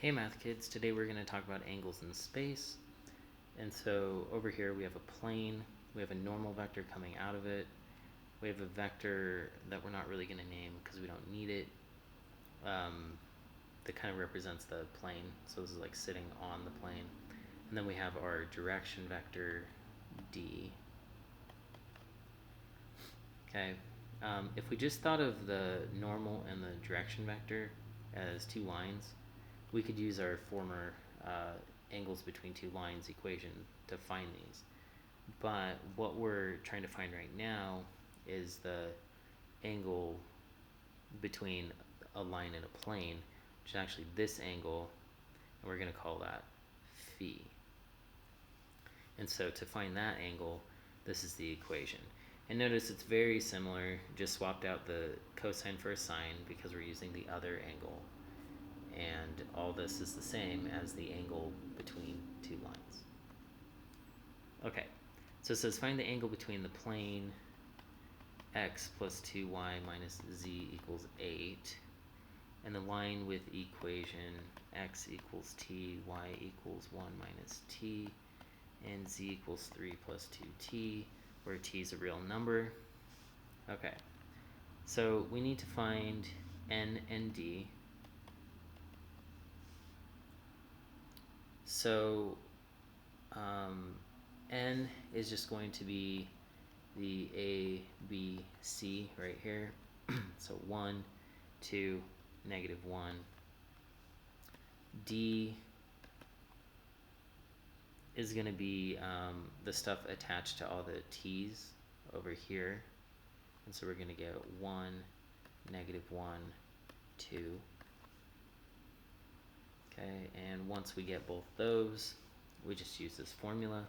Hey math kids, today we're going to talk about angles in space. And so over here we have a plane, we have a normal vector coming out of it, we have a vector that we're not really going to name because we don't need it, that kind of represents the plane, so this is like sitting on the plane. And then we have our direction vector d. Okay, if we just thought of the normal and the direction vector as two lines, we could use our former angles between two lines equation to find these. But what we're trying to find right now is the angle between a line and a plane, which is actually this angle, and we're going to call that phi. And so to find that angle, this is the equation. And notice it's very similar, just swapped out the cosine for a sine because we're using the other angle. And all this is the same as the angle between two lines. Okay, so it says find the angle between the plane x plus 2y minus z equals 8 and the line with equation x equals t, y equals 1 minus t, and z equals 3 plus 2t, where t is a real number. Okay, so we need to find n and d. So n is just going to be the a, b, c right here. So 1, 2, -1. D is going to be the stuff attached to all the t's over here. And so we're going to get 1, -1, 2. Okay, and once we get both those, we just use this formula.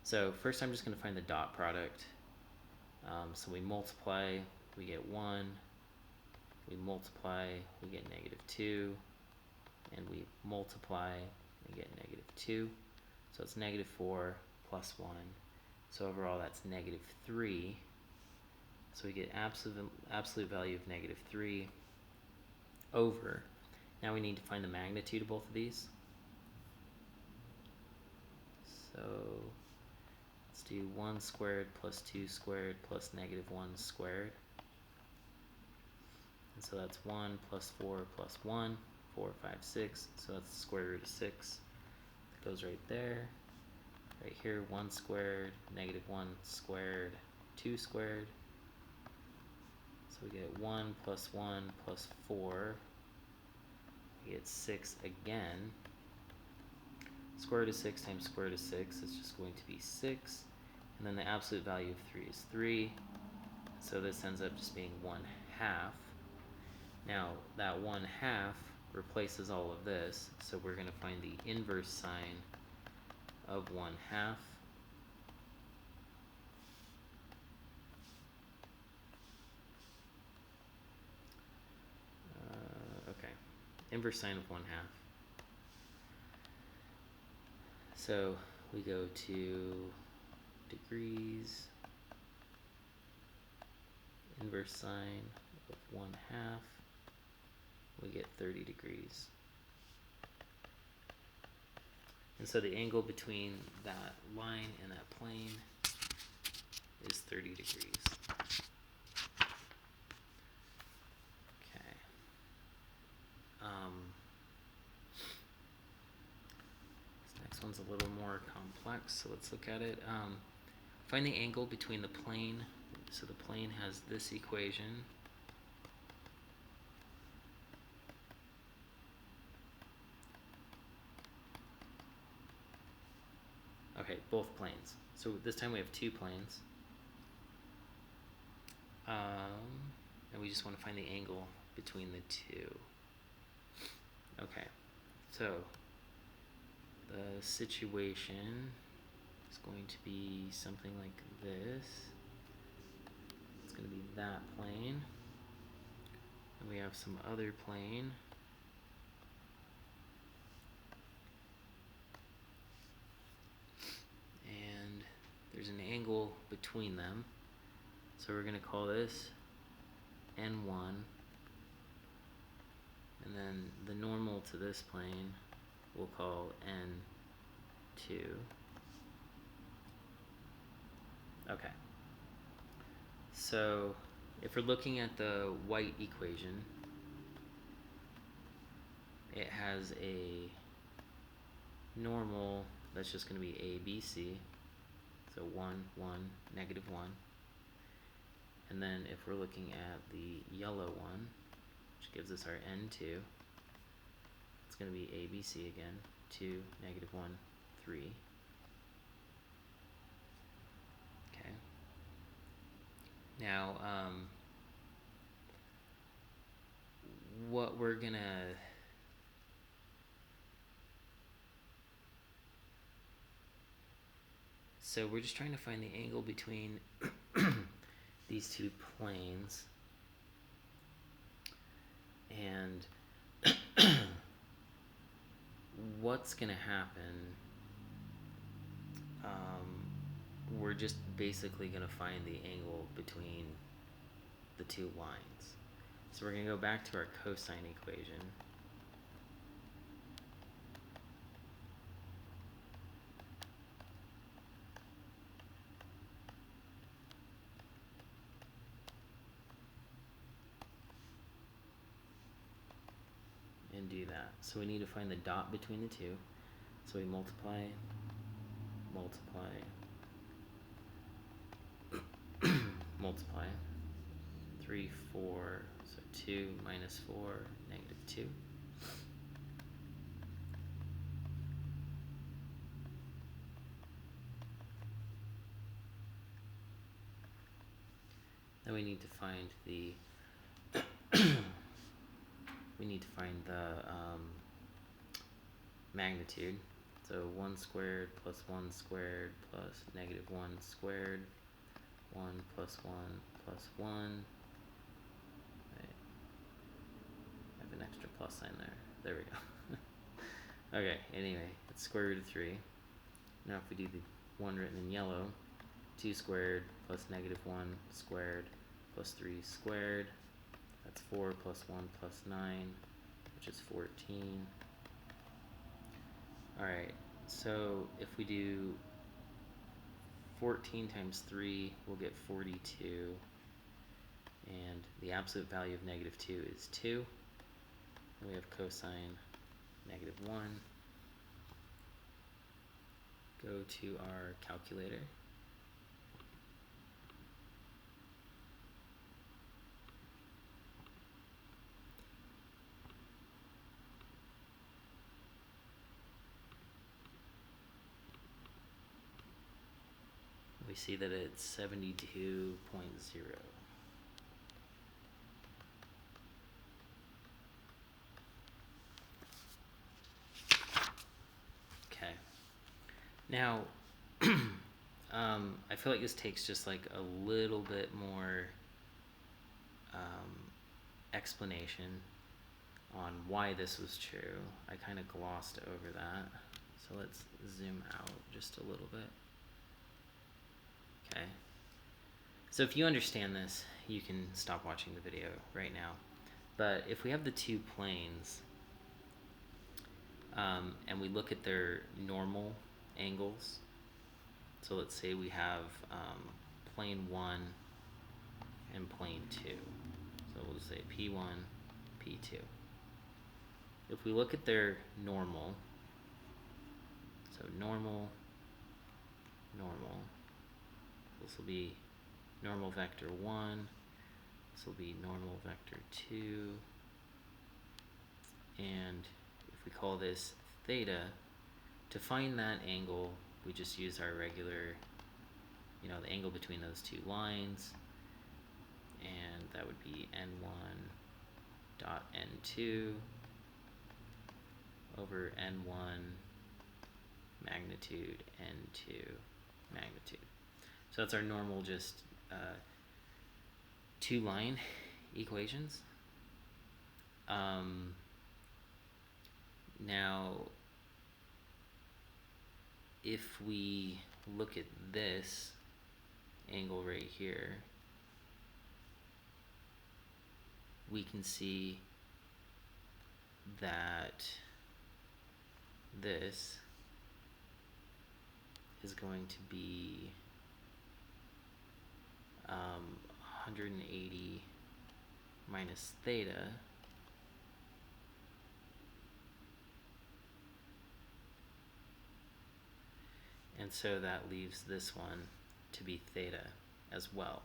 So first I'm just going to find the dot product. So we multiply, we get 1, we multiply, we get -2, and we multiply, we get -2. So it's -4 plus 1. So overall that's -3. So we get absolute value of -3 over. Now we need to find the magnitude of both of these. So let's do 1 squared plus 2 squared plus -1 squared. And so that's 1 plus 4 plus 1, 4, 5, 6. So that's the square root of 6. It goes right there. Right here, 1 squared, -1 squared, 2 squared. So we get 1 plus 1 plus 4. We get 6 again. Square root of 6 times square root of 6 is just going to be 6. And then the absolute value of 3 is 3. So this ends up just being 1/2. Now that 1/2 replaces all of this. So we're going to find the inverse sign of 1/2. Okay, inverse sign of 1/2. So we go to degrees, inverse sign of 1/2, we get 30 degrees. And so the angle between that line and that plane is 30 degrees. Okay. This next one's a little more complex, so let's look at it. Find the angle between the plane. So the plane has this equation. Okay, both planes. So this time we have two planes. And we just want to find the angle between the two. Okay, so the situation is going to be something like this. It's going to be that plane. And we have some other plane. And there's an angle between them. So we're going to call this N1 And then the normal to this plane we'll call N2. Okay. So if we're looking at the white equation, it has a normal that's just going to be A, B, C. So 1, 1, negative 1. And then if we're looking at the yellow one, which gives us our N2, it's going to be A, B, C again. 2, negative 1, 3. Okay. Now, what we're going to so we're just trying to find the angle between these two planes, and what's going to happen, we're just basically going to find the angle between the two lines. So we're going to go back to our cosine equation. And do that. So we need to find the dot between the two. So we multiply, multiply, multiply. 3, 4, so 2 minus 4, negative 2. Then we need to find the magnitude. So 1 squared plus 1 squared plus negative 1 squared, 1 plus 1 plus 1. Right. I have an extra plus sign there. There we go. Okay, anyway, it's square root of 3. Now if we do the one written in yellow, 2 squared plus negative 1 squared plus 3 squared. That's 4 plus 1 plus 9, which is 14. Alright, so if we do 14 times 3, we'll get 42. And the absolute value of negative 2 is 2. And we have cosine negative 1. Go to our calculator. We see that it's 72.0. Okay. Now, I feel like this takes just like a little bit more explanation on why this was true. I kind of glossed over that. So let's zoom out just a little bit. Okay. So if you understand this, you can stop watching the video right now. But if we have the two planes, and we look at their normal angles, so let's say we have plane 1 and plane 2. So we'll just say P1, P2. If we look at their normal, so normal, normal, this will be normal vector 1, this will be normal vector 2, and if we call this theta, to find that angle, we just use our regular, the angle between those two lines, and that would be n1 dot n2 over n1 magnitude n2 magnitude. So that's our normal just two line equations. Now, if we look at this angle right here, we can see that this is going to be 180 minus theta, and so that leaves this one to be theta as well.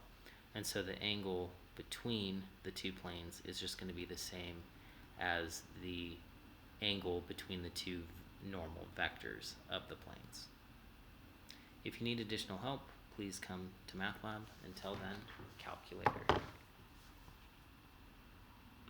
And so the angle between the two planes is just going to be the same as the angle between the two normal vectors of the planes. If you need additional help, please come to Math Lab. Until then, calculator.